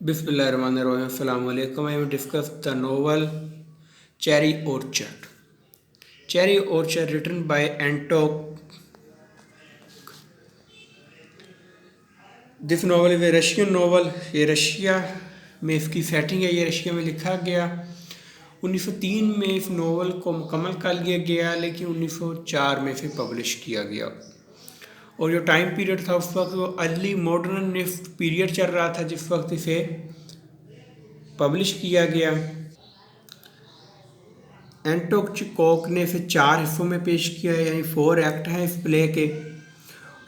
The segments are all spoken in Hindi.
Bismillahirrahmanirrahim. Assalamu alaikum. I will discuss the novel Cherry Orchard. Cherry Orchard, written by Anton. This novel is a Russian novel. ये रशिया में इसकी सेटिंग है। ये रशिया में लिखा गया। 1903 में इस नावल को मुकम्मल कर लिया गया, लेकिन 1904 में इसे पब्लिश किया गया। और जो टाइम पीरियड था उस वक्त वो अर्ली मॉडर्निस्ट पीरियड चल रहा था जिस वक्त इसे पब्लिश किया गया। एंटोन चेखोव ने इसे 4 हिस्सों में पेश किया है, यानी 4 एक्ट हैं इस प्ले के।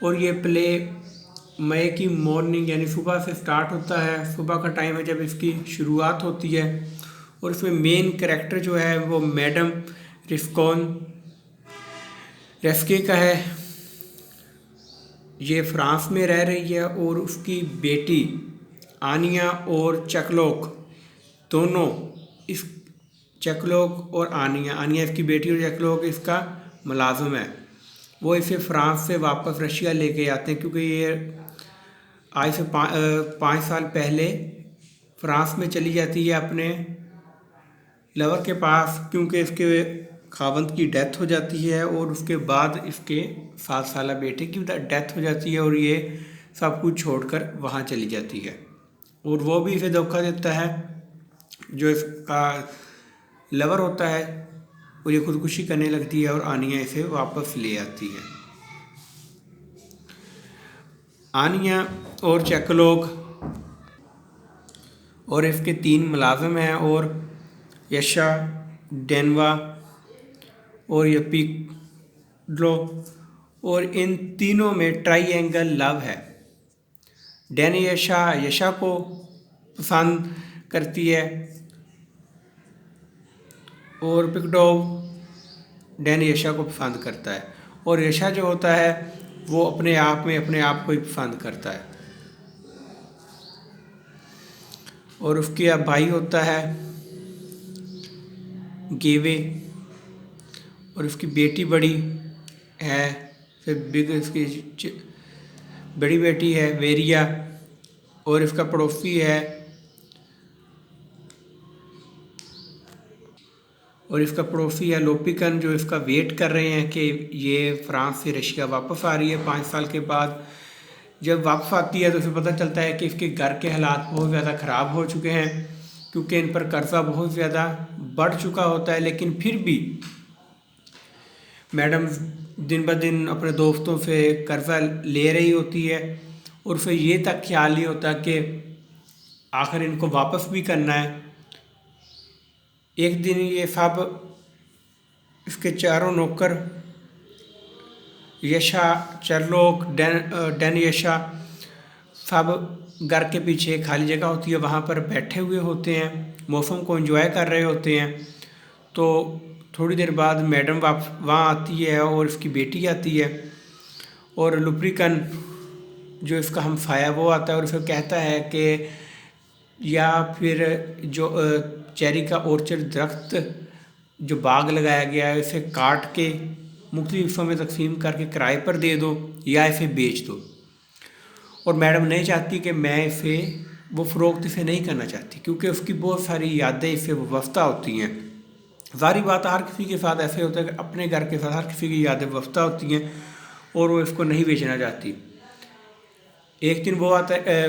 और ये प्ले मई की मॉर्निंग यानी सुबह से स्टार्ट होता है। सुबह का टाइम है जब इसकी शुरुआत होती है। और इसमें मेन कैरेक्टर जो है वो मैडम रिस्कॉन रेस्के का है। ये फ्रांस में रह रही है और उसकी बेटी आनिया और चकलोक दोनों इस चकलोक और आनिया इसकी बेटी और चकलोक इसका मुलाजिम है। वो इसे फ्रांस से वापस रशिया लेके आते हैं, क्योंकि ये आज से 5 साल पहले फ्रांस में चली जाती है अपने लवर के पास, क्योंकि इसके खावंद की डेथ हो जाती है। और उसके बाद इसके 7 साल बेटे की डेथ हो जाती है और ये सब कुछ छोड़कर वहाँ चली जाती है। और वो भी इसे धोखा देता है। जो इसका लवर होता है और ये खुदकुशी करने लगती है और आनिया इसे वापस ले आती है। आनिया और चेकोलोक और इसके 3 मुलाजिम हैं, और यशा, डेनवा और यपिग्लो। और इन तीनों में ट्राइएंगल लव है। यशा को पसंद करती है और पिकडोव यशा को पसंद करता है। और यशा जो होता है वो अपने आप को ही पसंद करता है। और उसके भाई होता है गेवे, और उसकी बेटी बड़ी है, फिर उसकी बड़ी बेटी है वेरिया। और इसका पड़ोसी है लोपिकन, जो इसका वेट कर रहे हैं कि ये फ्रांस से रशिया वापस आ रही है 5 साल के बाद। जब वापस आती है तो उसे पता चलता है कि इसके घर के हालात बहुत ज़्यादा ख़राब हो चुके हैं, क्योंकि इन पर कर्जा बहुत ज़्यादा बढ़ चुका होता है। लेकिन फिर भी मैडम दिन ब दिन अपने दोस्तों से कर्जा ले रही होती है, और उसे ये तक ख्याल नहीं होता कि आखिर इनको वापस भी करना है। एक दिन ये सब इसके चारों नौकर यशा, चरलोक, यशा सब घर के पीछे खाली जगह होती है वहाँ पर बैठे हुए होते हैं, मौसम को एंजॉय कर रहे होते हैं। तो थोड़ी देर बाद मैडम वहाँ आती है और इसकी बेटी आती है, और लुप्रिकन जो इसका हमसाया वो आता है और उसे कहता है कि या फिर जो चेरी का ऑर्चर्ड दरख्त जो बाग लगाया गया है इसे काट के मुख्तलिफ हिस्सों में तकसीम करके किराए पर दे दो या इसे बेच दो। और मैडम नहीं चाहती कि मैं इसे वो फ़रोख्त इसे नहीं करना चाहती, क्योंकि उसकी बहुत सारी यादें इससे वाबस्ता होती हैं। सारी बात हर किसी के साथ ऐसे होता है कि अपने घर के साथ हर किसी की यादें वाबस्ता होती हैं और वो इसको नहीं बेचना चाहती। एक दिन वो आता है,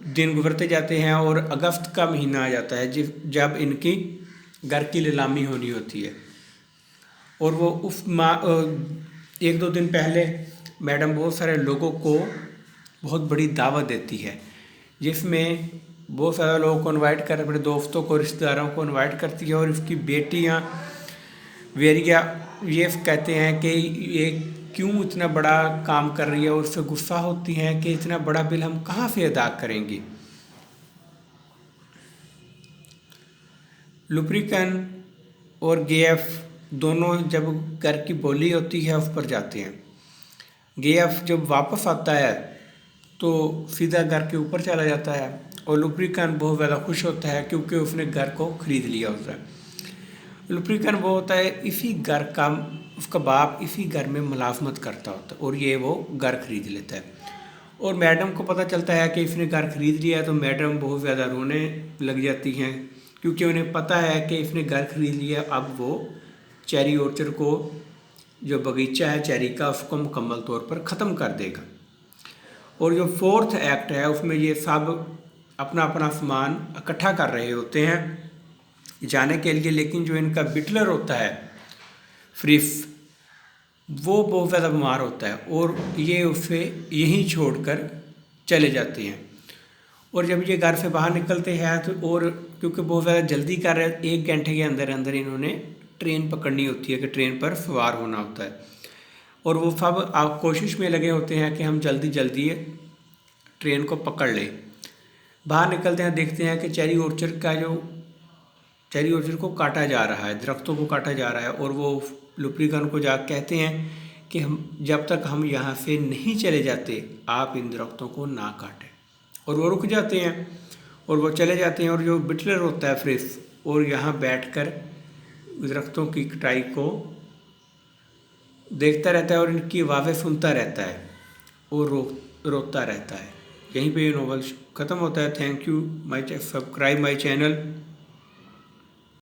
दिन गुजरते जाते हैं और अगस्त का महीना आ जाता है जब इनकी घर की नीलामी होनी होती है। और वो उस 1-2 दिन पहले मैडम बहुत सारे लोगों को बहुत बड़ी दावत देती है, जिसमें बहुत सारे लोगों को इनवाइट कर, अपने दोस्तों को, रिश्तेदारों को इनवाइट करती है। और इसकी बेटियां वेरिया ये कहते हैं कि ये क्यों इतना बड़ा काम कर रही है, और उससे गुस्सा होती हैं कि इतना बड़ा बिल हम कहाँ से अदा करेंगे। लुप्रिकन और गेएफ दोनों जब घर की बोली होती है उस पर जाते हैं। गेएफ जब वापस आता है तो सीधा घर के ऊपर चला जाता है, और लुप्रिकन बहुत ज़्यादा खुश होता है क्योंकि उसने घर को ख़रीद लिया होता है। लुप्रिकन वो होता है इसी घर का, उसका बाप इसी घर में मुलाजमत करता होता है और ये वो घर खरीद लेता है। और मैडम को पता चलता है कि इसने घर खरीद लिया है, तो मैडम बहुत ज़्यादा रोने लग जाती हैं, क्योंकि उन्हें पता है कि इसने घर खरीद लिया, अब वो चेरी ऑर्चर्ड को, जो बगीचा है चेरी का, उसको मुकम्मल तौर पर ख़त्म कर देगा। और जो फोर्थ एक्ट है उसमें ये सब अपना अपना सामान इकट्ठा कर रहे होते हैं जाने के लिए, लेकिन जो इनका बिटलर होता है फ्रिफ, वो बहुत ज़्यादा बीमार होता है और ये उसे यहीं छोड़कर चले जाते हैं। और जब ये घर से बाहर निकलते हैं तो, और क्योंकि बहुत ज़्यादा जल्दी कर रहे हैं, 1 घंटे के अंदर अंदर इन्होंने ट्रेन पकड़नी होती है कि ट्रेन पर सवार होना होता है, और वो सब आप कोशिश में लगे होते हैं कि हम जल्दी जल्दी ट्रेन को पकड़ लें। बाहर निकलते हैं, देखते हैं कि चेरी ऑर्चर्ड को काटा जा रहा है, दरख्तों को काटा जा रहा है, और वो लुप्रीगन को जा कहते हैं कि हम जब तक हम यहाँ से नहीं चले जाते आप इन दरख्तों को ना काटें। और वो रुक जाते हैं और वो चले जाते हैं, और जो बिटलर होता है फ्रिस, और यहाँ बैठकर दरख्तों की कटाई को देखता रहता है और इनकी आवाज़ें सुनता रहता है और रोता रहता है। यहीं पे ये नॉवल ख़त्म होता है। Thank you, subscribe my channel.